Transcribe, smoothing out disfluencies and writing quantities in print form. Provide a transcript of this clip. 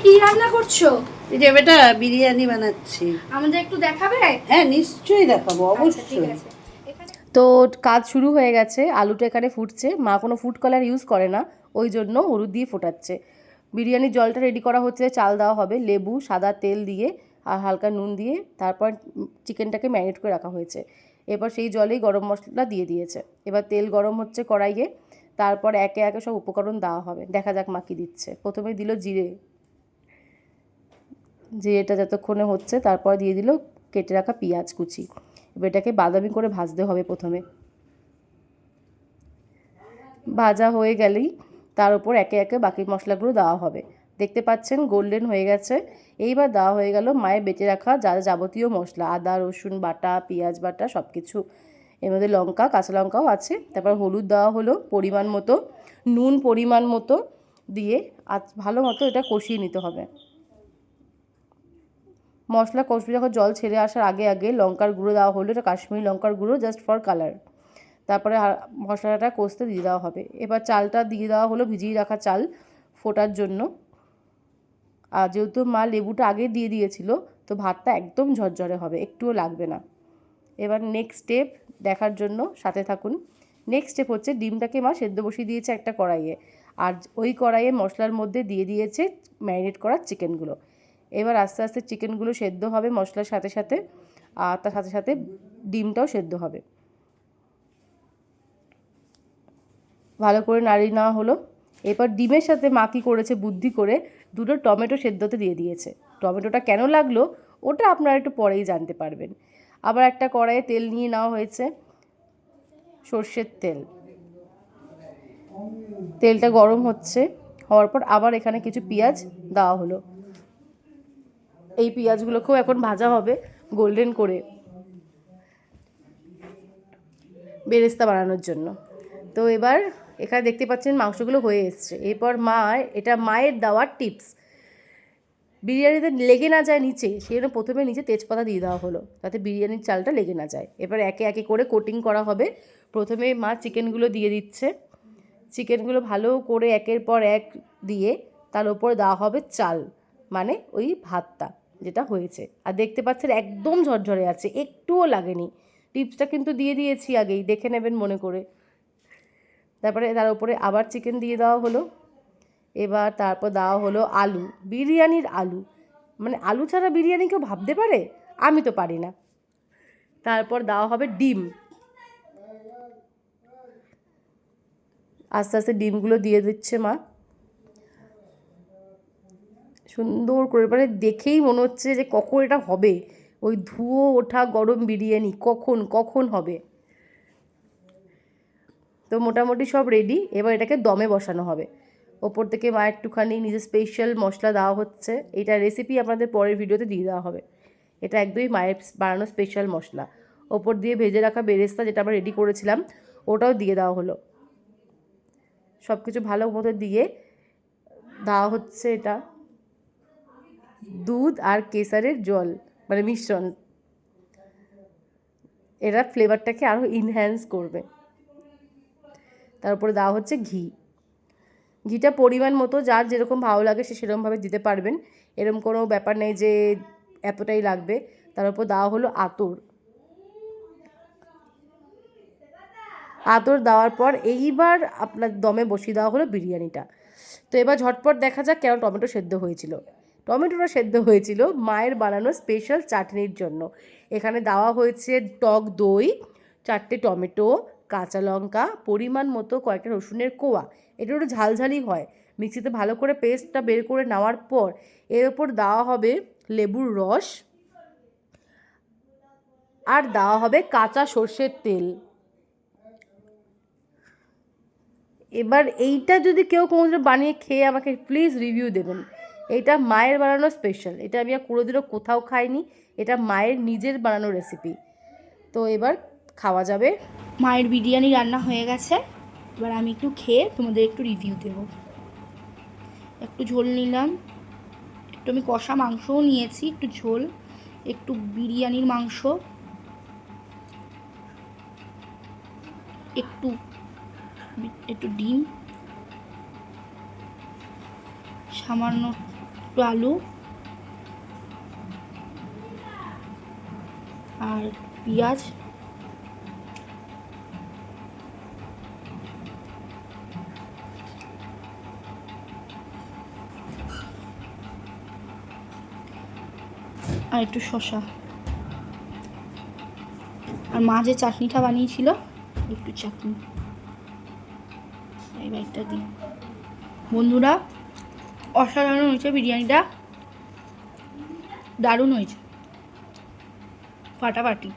কি রান্না করছো? এই যে বেটা বিরিয়ানি বানাচ্ছি। আমাদের একটু দেখাবে? হ্যাঁ নিশ্চয়ই দেখাবো, আচ্ছা ঠিক অবশ্যই। আছে। তো কাজ শুরু হয়ে গেছে, আলুটা এখানে ফুটছে। মা কোনো ফুড কালার ইউজ করে না, ওই জন্য হলুদ দিয়ে ফোটাচ্ছে। বিরিয়ানির জলটা রেডি করা হচ্ছে, চাল দেওয়া হবে, লেবু, সাদা তেল দিয়ে আর হালকা নুন দিয়ে তারপর চিকেনটাকে ম্যারিনেট করে রাখা হয়েছে। এবার সেই জলেই গরম মশলা দিয়ে দিয়েছে। এবার তেল গরম হচ্ছে কড়াইয়ে, তারপর একে একে সব উপকরণ দেওয়া হবে। দেখা যাক মা কি দিচ্ছে। প্রথমে দিল জিরে, জিরেটা যতক্ষণে হচ্ছে তারপর দিয়ে দিল কেটে রাখা পেঁয়াজ কুচি। এবার এটাকে বাদামি করে ভাজতে হবে প্রথমে। ভাজা হয়ে গেলেই তার উপর একে একে বাকি মশলাগুলো দেওয়া হবে। দেখতে পাচ্ছেন গোল্ডেন হয়ে গেছে। এইবার দেওয়া হয়ে গেল মায়ের বেটে রাখা যা যাবতীয় মশলা, আদা রসুন বাটা, পেঁয়াজ বাটা, সব কিছু। এর মধ্যে লঙ্কা, কাঁচা লঙ্কাও আছে। তারপর হলুদ দেওয়া হলো পরিমাণ মতো, নুন পরিমাণ মতো দিয়ে ভালো মতো এটা কষিয়ে নিতে হবে। মশলা কষবে যখন জল ছেড়ে আসার আগে আগে লঙ্কার গুঁড়ো দেওয়া হলো, এটা কাশ্মীরি লঙ্কার গুঁড়ো, জাস্ট ফর কালার। তারপরে মশলাটা কষতে দিয়ে দেওয়া হবে। এবার চালটা দিয়ে দেওয়া হলো, ভিজিয়ে রাখা চাল ফোটার জন্য। আর যেহেতু মা লেবুটা আগে দিয়ে দিয়েছিল, তো ভাতটা একদম ঝরঝরে হবে, একটুও লাগবে না। এবার নেক্সট স্টেপ দেখার জন্য সাথে থাকুন। নেক্সট স্টেপ হচ্ছে ডিমটাকে মা সেদ্ধ বসিয়ে দিয়েছে একটা কড়াইয়ে, আর ওই কড়াইয়ে মশলার মধ্যে দিয়ে দিয়েছে ম্যারিনেট করা চিকেনগুলো। এবার আস্তে আস্তে চিকেনগুলো সেদ্ধ হবে মশলার সাথে সাথে, আর তার সাথে সাথে ডিমটাও সেদ্ধ হবে। ভালো করে নাড়িয়ে নেওয়া হলো। এরপর ডিমের সাথে মা কী করেছে বুদ্ধি করে, দুটো টমেটো সেদ্ধতে দিয়ে দিয়েছে। টমেটোটা কেন লাগলো ওটা আপনারা একটু পরেই জানতে পারবেন। আবার একটা কড়াইয়ে তেল নিয়ে নেওয়া হয়েছে, সর্ষের তেল। তেলটা গরম হওয়ার পর আবার এখানে কিছু পেঁয়াজ দেওয়া হলো। এই পেঁয়াজগুলোকেও এখন ভাজা হবে গোল্ডেন করে, বেরেস্তা বানানোর জন্য। তো এবার এখানে দেখতে পাচ্ছেন মাংসগুলো হয়ে এসছে। এরপর এটা মায়ের দেওয়ার টিপস, বিরিয়ানিতে লেগে না যায় নিচে, সেই জন্য প্রথমে নিচে তেজপাতা দিয়ে দেওয়া হলো, যাতে বিরিয়ানির চালটা লেগে না যায়। এবার একে একে করে কোটিং করা হবে। প্রথমে মা চিকেনগুলো দিয়ে দিচ্ছে। চিকেনগুলো ভালো করে একের পর এক দিয়ে তার উপর দেওয়া হবে চাল, মানে ওই ভাতটা যেটা হয়েছে। আর দেখতে পাচ্ছেন একদম ঝরঝরে আছে, একটুও লাগেনি। টিপসটা কিন্তু দিয়ে দিয়েছি আগেই, দেখে নেবেন মনে করে। তারপরে তার উপরে আবার চিকেন দিয়ে দেওয়া হলো। এবার তারপর দেওয়া হলো আলু, বিরিয়ানির আলু। মানে আলু ছাড়া বিরিয়ানি কেউ ভাবতে পারে? আমি তো পারি না। তারপর দেওয়া হবে ডিম। আস্তে আস্তে ডিমগুলো দিয়ে দিচ্ছে মা সুন্দর করে, মানে দেখেই মনে হচ্ছে যে কখন এটা হবে। ওই ধুয়ো ওঠা গরম বিরিয়ানি কখন কখন হবে। তো মোটামুটি সব রেডি। এবার এটাকে দমে বসানো হবে। ওপর থেকে মা একটুখানি নিজের স্পেশাল মশলা দেওয়া হচ্ছে। এটা রেসিপি আপনাদের পরের ভিডিওতে দিয়ে দেওয়া হবে। এটা একদমই মায়ের বানানো স্পেশাল মশলা। ওপর দিয়ে ভেজে রাখা বেরেস্তা যেটা আমরা রেডি করেছিলাম ওটাও দিয়ে দেওয়া হলো। সব কিছু ভালো মতো দিয়ে দেওয়া হচ্ছে এটা দুধ আর কেসারের জল, মানে মিশ্রণ। এরা ফ্লেভারটাকে আরও ইনহ্যান্স করবে। তার উপরে দেওয়া হচ্ছে ঘি। ঘিটা পরিমাণ মতো যার যেরকম ভালো লাগে সে সেরকমভাবে দিতে পারবেন, এরকম কোনো ব্যাপার নেই যে এতটাই লাগবে। তার উপর দেওয়া হলো আতর। আতর দেওয়ার পর এইবার আপনার দমে বসিয়ে দেওয়া হলো বিরিয়ানিটা। তো এবার ঝটপট দেখা যাক কেন টমেটো সেদ্ধ হয়েছিল। টমেটোটা সেদ্ধ হয়েছিল মায়ের বানানো স্পেশাল চাটনির জন্য। এখানে দেওয়া হয়েছে টক দই, 4টে টমেটো, কাঁচা লঙ্কা, পরিমাণ মতো কয়েকটা রসুনের কোয়া। এটা একটু ঝালঝালি হয়। মিক্সিতে ভালো করে পেস্টটা বের করে নেওয়ার পর এর ওপর দেওয়া হবে লেবুর রস, আর দেওয়া হবে কাঁচা সর্ষের তেল। এবার এইটা যদি কেউ কোনোদিনও বানিয়ে খেয়ে আমাকে প্লিজ রিভিউ দেবেন। এটা মায়ের বানানো স্পেশাল, এটা আমি আর কোনোদিনও কোথাও খাইনি। এটা মায়ের নিজের বানানো রেসিপি। তো এবার খাওয়া যাবে। মায়ের বিরিয়ানি রান্না হয়ে গেছে। এবার আমি একটু খেয়ে তোমাদের একটু রিভিউ দেব। একটু ঝোল নিলাম, একটু আমি কষা মাংসও নিয়েছি, একটু ঝোল, একটু বিরিয়ানির মাংস, একটু একটু ডিম, সামান্য একটু আলু আর পেঁয়াজ, আর একটু শসা, আর মা যে চাটনিটা বানিয়েছিল একটু চাটনি, এই বাইকটা দিই। বন্ধুরা, অসাধারণ হয়েছে বিরিয়ানিটা, দারুণ হয়েছে, ফাটাফাটি।